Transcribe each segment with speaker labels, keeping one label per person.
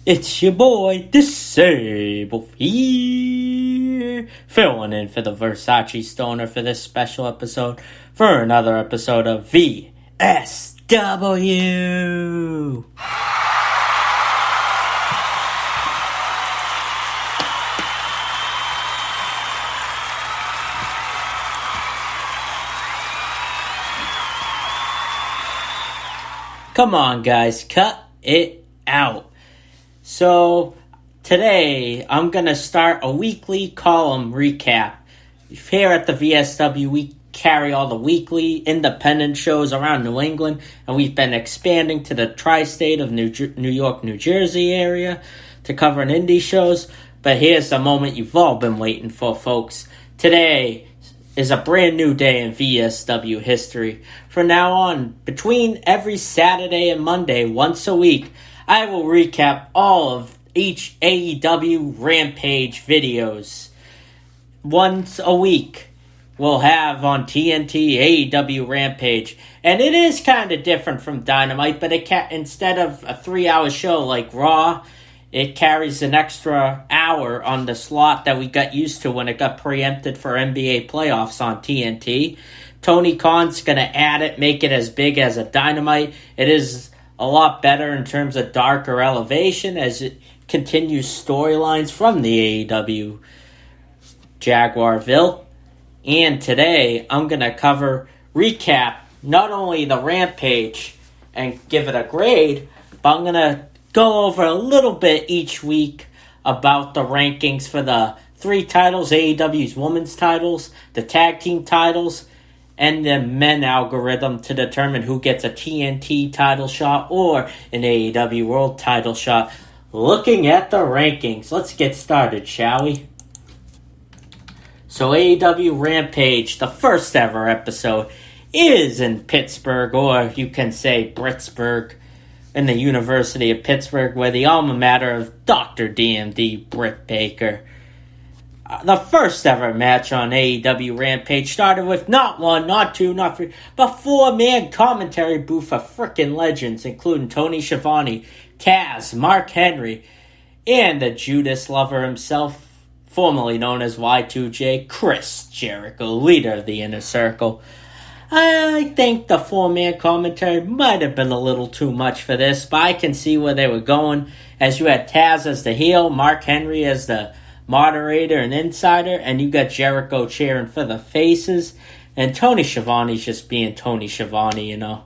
Speaker 1: It's your boy, Disabled here, filling in for the Versace Stoner for this special episode for another episode of VSW. Come on, guys, cut it out. So, today, I'm going to start a weekly column recap. Here at the VSW, we carry all the weekly independent shows around New England, and we've been expanding to the tri-state of New York, New Jersey area to cover indie shows. But here's the moment you've all been waiting for, folks. Today is a brand new day in VSW history. From now on, between every Saturday and Monday, once a week, I will recap all of each AEW Rampage videos. Once a week, we'll have on TNT AEW Rampage. And it is kind of different from Dynamite, but instead of a 3-hour show like Raw, it carries an extra hour on the slot that we got used to when it got preempted for NBA playoffs on TNT. Tony Khan's going to add it, make it as big as a Dynamite. It is a lot better in terms of darker elevation as it continues storylines from the AEW Jaguarville. And today, I'm going to recap not only the Rampage and give it a grade, but I'm going to go over a little bit each week about the rankings for the 3 titles, AEW's women's titles, the tag team titles, and the men algorithm to determine who gets a TNT title shot or an AEW world title shot. Looking at the rankings, let's get started, shall we? So AEW Rampage, the first ever episode, is in Pittsburgh, or you can say Brittsburgh, in the University of Pittsburgh, where the alma mater of Dr. Britt Baker. The first ever match on AEW Rampage started with not 1, not 2, not 3, but 4-man commentary booth of frickin' legends, including Tony Schiavone, Taz, Mark Henry, and the Judas lover himself, formerly known as Y2J, Chris Jericho, leader of the Inner Circle. I think the 4-man commentary might have been a little too much for this, but I can see where they were going, as you had Taz as the heel, Mark Henry as the moderator and insider, and you got Jericho cheering for the faces, and Tony Schiavone's just being Tony Schiavone, you know.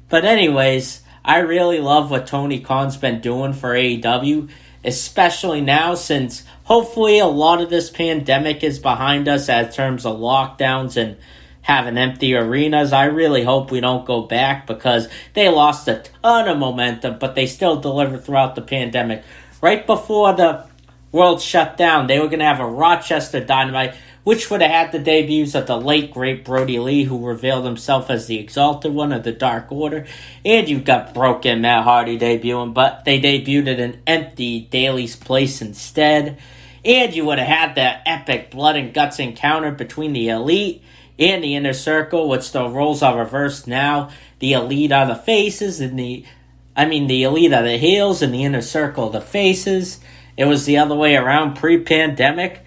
Speaker 1: But anyways, I really love what Tony Khan's been doing for AEW, especially now since hopefully a lot of this pandemic is behind us in terms of lockdowns and having empty arenas. I really hope we don't go back because they lost a ton of momentum, but they still delivered throughout the pandemic. Right before the world shut down, they were going to have a Rochester Dynamite, which would have had the debuts of the late, great Brody Lee, who revealed himself as the Exalted One of the Dark Order, and you got Broken Matt Hardy debuting, but they debuted at an empty Daly's Place instead, and you would have had that epic blood and guts encounter between the Elite and the Inner Circle, which the roles are reversed now. The Elite are the faces, and the Elite are the heels, and the Inner Circle are the faces. It was the other way around pre-pandemic.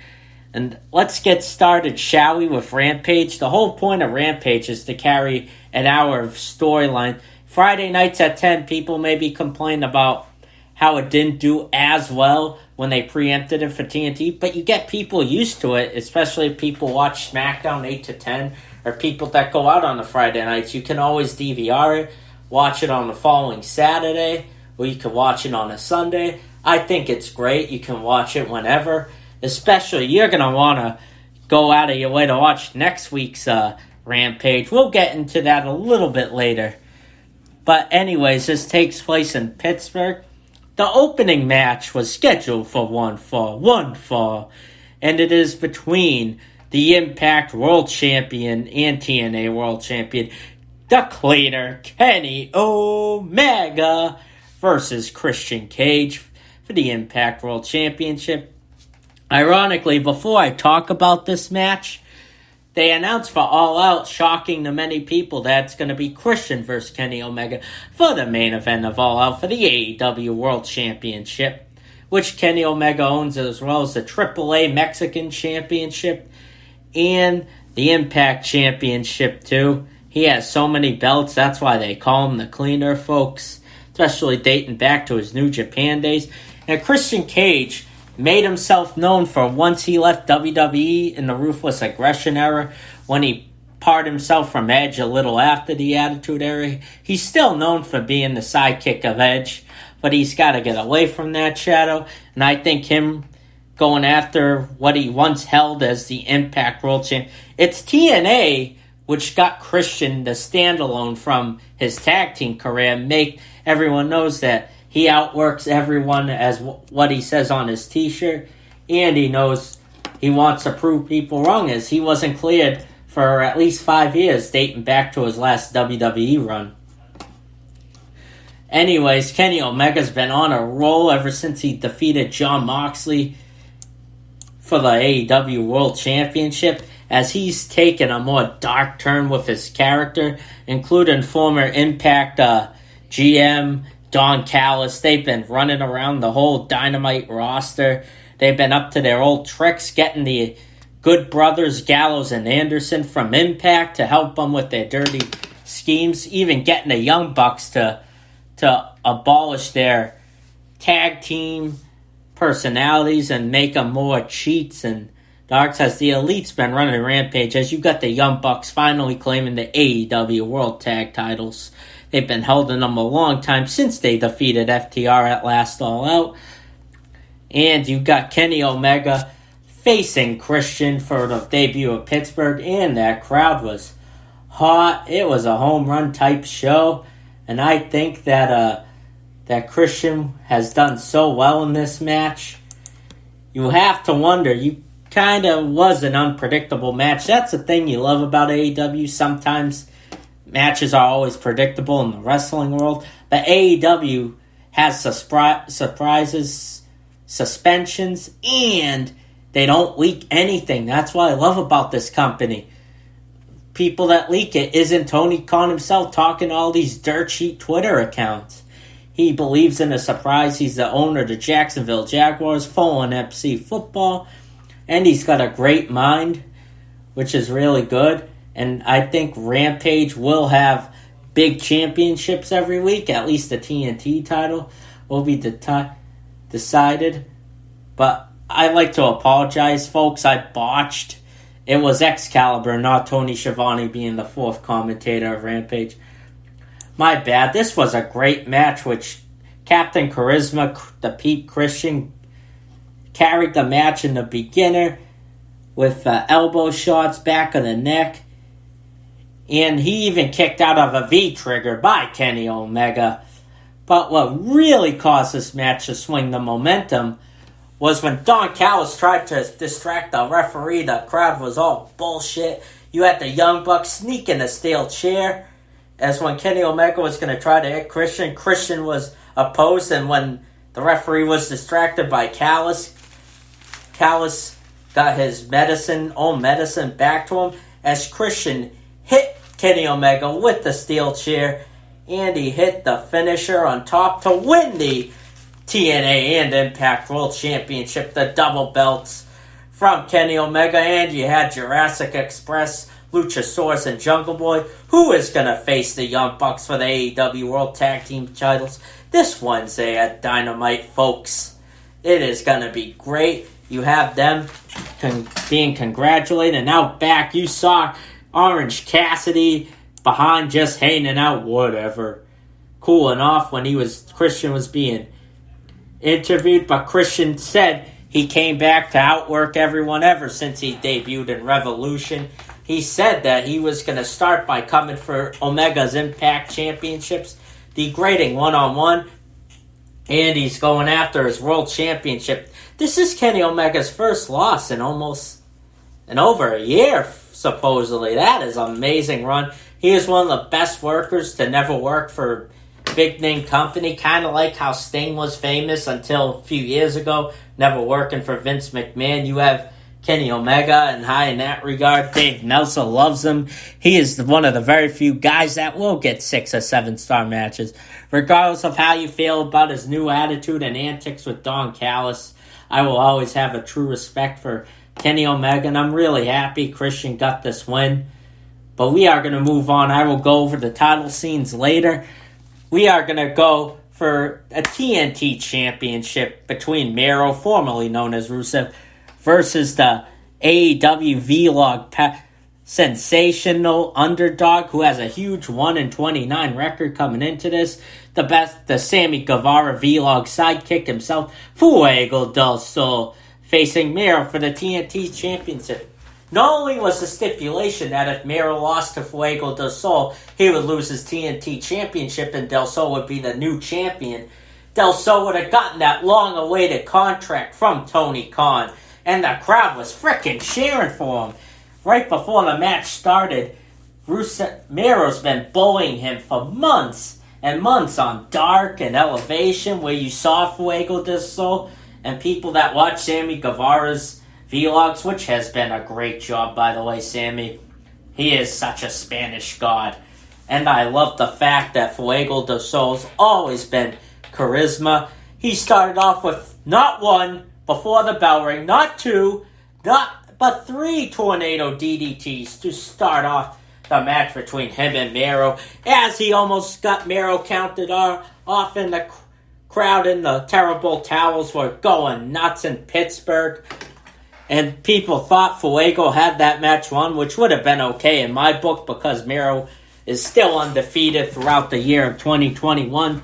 Speaker 1: And let's get started, shall we, with Rampage. The whole point of Rampage is to carry an hour of storyline. Friday nights at 10, people maybe complain about how it didn't do as well when they preempted it for TNT, but you get people used to it, especially if people watch SmackDown 8 to 10, or people that go out on the Friday nights. You can always DVR it, watch it on the following Saturday, or you can watch it on a Sunday. I think it's great. You can watch it whenever. Especially, you're going to want to go out of your way to watch next week's Rampage. We'll get into that a little bit later. But anyways, this takes place in Pittsburgh. The opening match was scheduled for one fall. And it is between the Impact World Champion and TNA World Champion, the cleaner Kenny Omega, versus Christian Cage for the Impact World Championship. Ironically, before I talk about this match, they announced for All Out, shocking to many people, that it's going to be Christian versus Kenny Omega for the main event of All Out for the AEW World Championship, which Kenny Omega owns, as well as the AAA Mexican Championship and the Impact Championship too. He has so many belts, that's why they call him the Cleaner, folks, especially dating back to his New Japan days. And Christian Cage made himself known for once he left WWE in the Ruthless Aggression era, when he parted himself from Edge a little after the Attitude Era. He's still known for being the sidekick of Edge, but he's got to get away from that shadow. And I think him going after what he once held as the Impact World Champion, it's TNA which got Christian the standalone from his tag team career, make everyone knows that he outworks everyone as what he says on his t-shirt, and he knows he wants to prove people wrong, as he wasn't cleared for at least 5 years, dating back to his last WWE run. Anyways, Kenny Omega's been on a roll ever since he defeated Jon Moxley for the AEW World Championship, as he's taken a more dark turn with his character, including former Impact GM Don Callis. They've been running around the whole Dynamite roster. They've been up to their old tricks, getting the Good Brothers, Gallows and Anderson from Impact to help them with their dirty schemes, even getting the Young Bucks to abolish their tag team personalities and make them more cheats and darks, as the Elite's been running Rampage, as you got the Young Bucks finally claiming the AEW World Tag titles. They've been holding them a long time since they defeated FTR at last All Out. And you got Kenny Omega facing Christian for the debut of Pittsburgh, and that crowd was hot. It was a home run type show, and I think that Christian has done so well in this match. You have to wonder, you kind of was an unpredictable match. That's the thing you love about AEW. Sometimes matches are always predictable in the wrestling world, but AEW has surprises, suspensions, and they don't leak anything. That's what I love about this company. People that leak it isn't Tony Khan himself talking to all these dirt sheet Twitter accounts. He believes in a surprise. He's the owner of the Jacksonville Jaguars, full on FC football, and he's got a great mind, which is really good. And I think Rampage will have big championships every week. At least the TNT title will be decided. But I'd like to apologize, folks. I botched. It was Excalibur, not Tony Schiavone being the fourth commentator of Rampage. My bad. This was a great match, which Captain Charisma, the Pete Christian, carried the match in the beginner with elbow shots, back of the neck. And he even kicked out of a V-trigger by Kenny Omega. But what really caused this match to swing the momentum was when Don Callis tried to distract the referee. The crowd was all bullshit. You had the Young Bucks sneak in a steel chair, as when Kenny Omega was going to try to hit Christian, Christian was opposed, and when the referee was distracted by Callis, Callis got his own medicine back to him, as Christian hit Kenny Omega with the steel chair, and he hit the finisher on top to win the TNA and Impact World Championship, the double belts from Kenny Omega. And you had Jurassic Express, Luchasaurus, and Jungle Boy, who is going to face the Young Bucks for the AEW World Tag Team titles this Wednesday at Dynamite, folks. It is going to be great. You have them being congratulated, and now back you saw Orange Cassidy behind just hanging out, whatever, cooling off when Christian was being interviewed. But Christian said he came back to outwork everyone ever since he debuted in Revolution. He said that he was going to start by coming for Omega's Impact Championships, degrading one-on-one, and he's going after his World Championship. This is Kenny Omega's first loss in over a year, supposedly. That is an amazing run. He is one of the best workers to never work for a big-name company, kind of like how Sting was famous until a few years ago, never working for Vince McMahon. You have Kenny Omega and high in that regard. Dave Meltzer loves him. He is one of the very few guys that will get 6 or 7 star matches. Regardless of how you feel about his new attitude and antics with Don Callis, I will always have a true respect for Kenny Omega, and I'm really happy Christian got this win. But we are going to move on. I will go over the title scenes later. We are going to go for a TNT championship between Miro, formerly known as Rusev, versus the AEW Vlog sensational underdog who has a huge 1-29 record coming into this. The Sammy Guevara Vlog sidekick himself, Fuego Del Sol, facing Miro for the TNT championship. Not only was the stipulation that if Miro lost to Fuego Del Sol, he would lose his TNT championship and Del Sol would be the new champion. Del Sol would have gotten that long-awaited contract from Tony Khan, and the crowd was frickin' cheering for him. Right before the match started, Miro's been bullying him for months and months on Dark and Elevation, where you saw Fuego Del Sol, and people that watch Sammy Guevara's Vlogs, which has been a great job, by the way, Sammy. He is such a Spanish god. And I love the fact that Fuego Del Sol's always been charisma. He started off with not 1 before the bell ring, not 2, but 3 tornado DDTs to start off the match between him and Miro, as he almost got Miro counted off, in the crowd, and the terrible towels were going nuts in Pittsburgh. And people thought Fuego had that match won, which would have been okay in my book because Miro is still undefeated throughout the year of 2021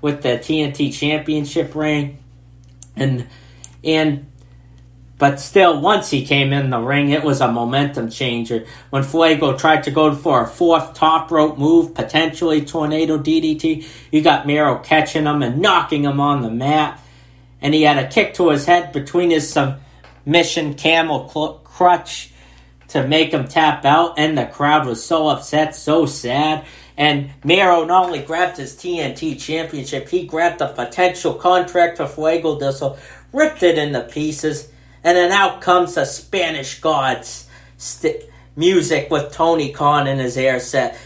Speaker 1: with the TNT Championship reign. But still, once he came in the ring, it was a momentum changer. When Fuego tried to go for a 4th top rope move, potentially tornado DDT, you got Miro catching him and knocking him on the mat. And he had a kick to his head between his submission camel crutch to make him tap out. And the crowd was so upset, so sad. And Miro not only grabbed his TNT championship, he grabbed the potential contract for Fuego Del Sol, ripped it into pieces. And then out comes the Spanish God's music with Tony Khan in his air set.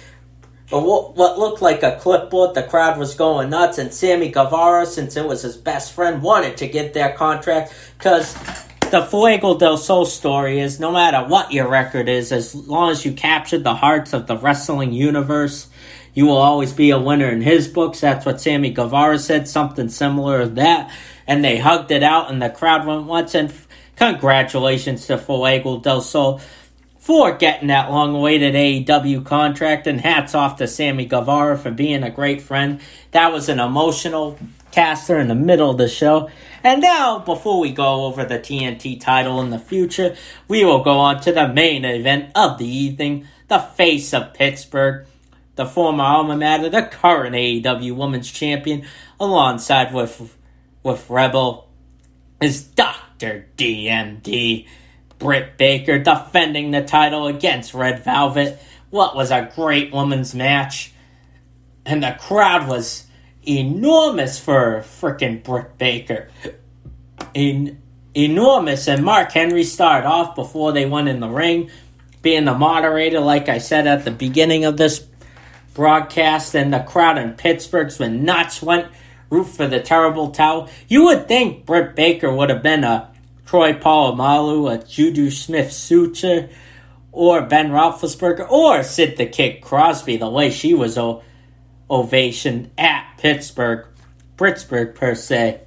Speaker 1: But what looked like a clipboard, the crowd was going nuts. And Sammy Guevara, since it was his best friend, wanted to get their contract. Because the Fuego Del Sol story is, no matter what your record is, as long as you captured the hearts of the wrestling universe, you will always be a winner in his books. That's what Sammy Guevara said, something similar to that. And they hugged it out, and the crowd went nuts. And congratulations to Fuego Del Sol for getting that long-awaited AEW contract, and hats off to Sammy Guevara for being a great friend. That was an emotional caster in the middle of the show. And now, before we go over the TNT title in the future, we will go on to the main event of the evening, the face of Pittsburgh, the former alma mater, the current AEW Women's Champion, alongside with Rebel, is Dr. DMD, Britt Baker, defending the title against Red Velvet. What was a great women's match. And the crowd was enormous for frickin' Britt Baker. Enormous. And Mark Henry started off before they went in the ring, being the moderator, like I said at the beginning of this broadcast. And the crowd in Pittsburgh's went nuts, went root for the terrible towel. You would think Britt Baker would have been a Troy Polamalu, a Juju Smith-Schuster, or Ben Roethlisberger, or Sid the Kid Crosby, the way she was ovation at Pittsburgh, Brittsburgh per se.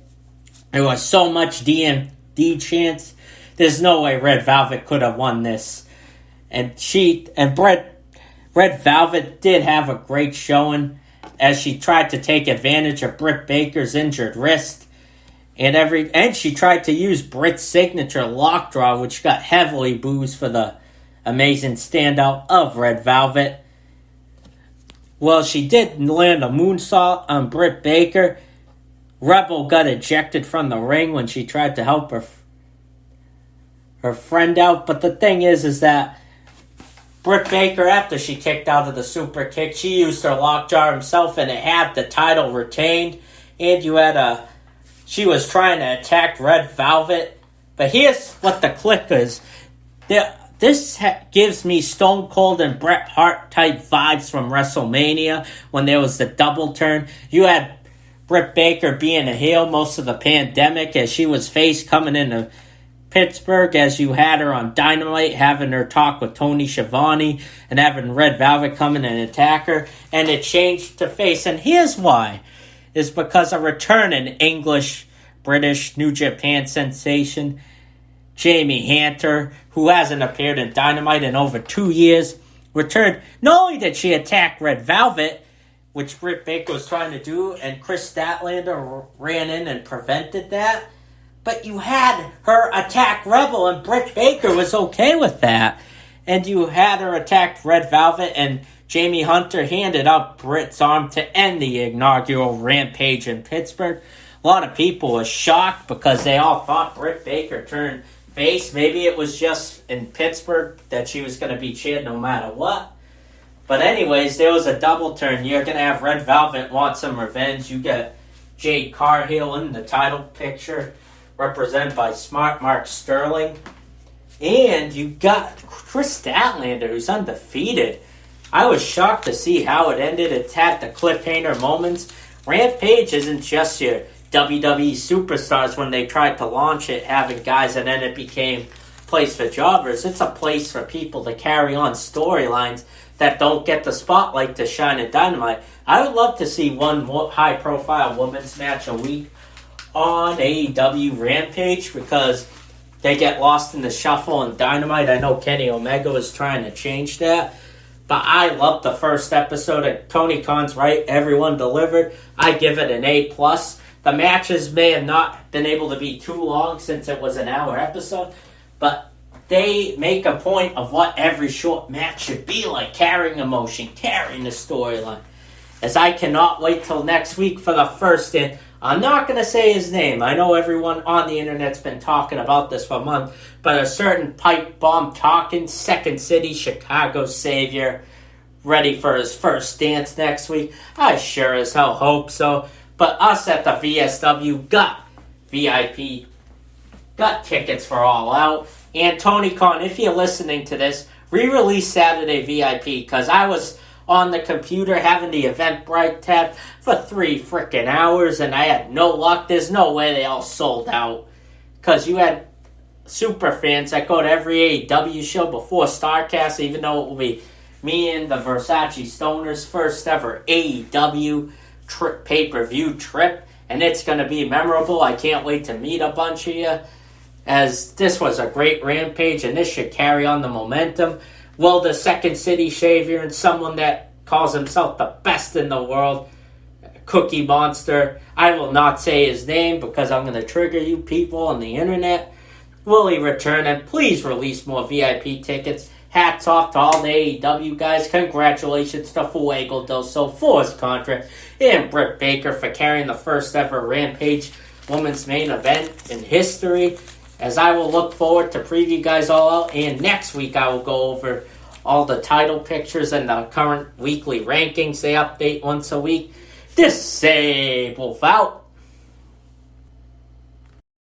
Speaker 1: There was so much DMD chance. There's no way Red Velvet could have won this. And Red Velvet did have a great showing as she tried to take advantage of Britt Baker's injured wrist. And she tried to use Britt's signature lock draw, which got heavily boozed for the amazing standout of Red Velvet. Well, she did land a moonsault on Britt Baker. Rebel got ejected from the ring when she tried to help her friend out. But the thing is that Britt Baker, after she kicked out of the super kick, she used her lockjaw herself, and it had the title retained. And she was trying to attack Red Velvet But here's what the click is. This gives me Stone Cold and Bret Hart type vibes from WrestleMania when there was the double turn. You had Britt Baker being a heel most of the pandemic as she was face coming into Pittsburgh, as you had her on Dynamite having her talk with Tony Schiavone and having Red Velvet come in and attack her, and it changed to face. And here's why. Is because a returning English, British, New Japan sensation, Jamie Hunter, who hasn't appeared in Dynamite in over 2 years, returned. Not only did she attack Red Velvet, which Britt Baker was trying to do, and Chris Statlander ran in and prevented that, but you had her attack Rebel, and Britt Baker was okay with that. And you had her attack Red Velvet, and Jamie Hunter handed up Britt's arm to end the inaugural Rampage in Pittsburgh. A lot of people were shocked because they all thought Britt Baker turned face. Maybe it was just in Pittsburgh that she was going to be cheered no matter what. But anyways, there was a double turn. You're going to have Red Velvet want some revenge. You get Jade Cargill in the title picture, represented by Smart Mark Sterling. And you got Chris Statlander, who's undefeated. I was shocked to see how it ended. It had the cliffhanger moments. Rampage isn't just your WWE superstars when they tried to launch it, having guys, and then it became a place for jobbers. It's a place for people to carry on storylines that don't get the spotlight to shine in Dynamite. I would love to see one high-profile women's match a week on AEW Rampage because they get lost in the shuffle in Dynamite. I know Kenny Omega was trying to change that. But I loved the first episode. And Tony Khan's right. Everyone delivered. I give it an A+. The matches may have not been able to be too long since it was an hour episode. But they make a point of what every short match should be like. Carrying emotion. Carrying the storyline. As I cannot wait till next week for the first in. I'm not going to say his name. I know everyone on the internet's been talking about this for a month. But a certain pipe bomb talking Second City Chicago savior ready for his first dance next week. I sure as hell hope so. But us at the VSW got VIP, got tickets for All Out. And Tony Khan, if you're listening to this, re-release Saturday VIP because I was on the computer having the Eventbrite tab for 3 freaking hours and I had no luck. There's no way they all sold out because you had super fans that go to every AEW show before StarCast, even though it will be me and the Versace Stoners' first ever AEW pay-per-view trip, and it's going to be memorable. I can't wait to meet a bunch of you, as this was a great Rampage, and this should carry on the momentum. Will the Second City Savior and someone that calls himself the best in the world, Cookie Monster, I will not say his name because I'm going to trigger you people on the internet, will he return? And please release more VIP tickets. Hats off to all the AEW guys. Congratulations to Fuego Del Sol for his contract, and Britt Baker for carrying the first ever Rampage women's main event in history. As I will look forward to preview guys all out, and next week I will go over all the title pictures and the current weekly rankings. They update once a week. This Sable out.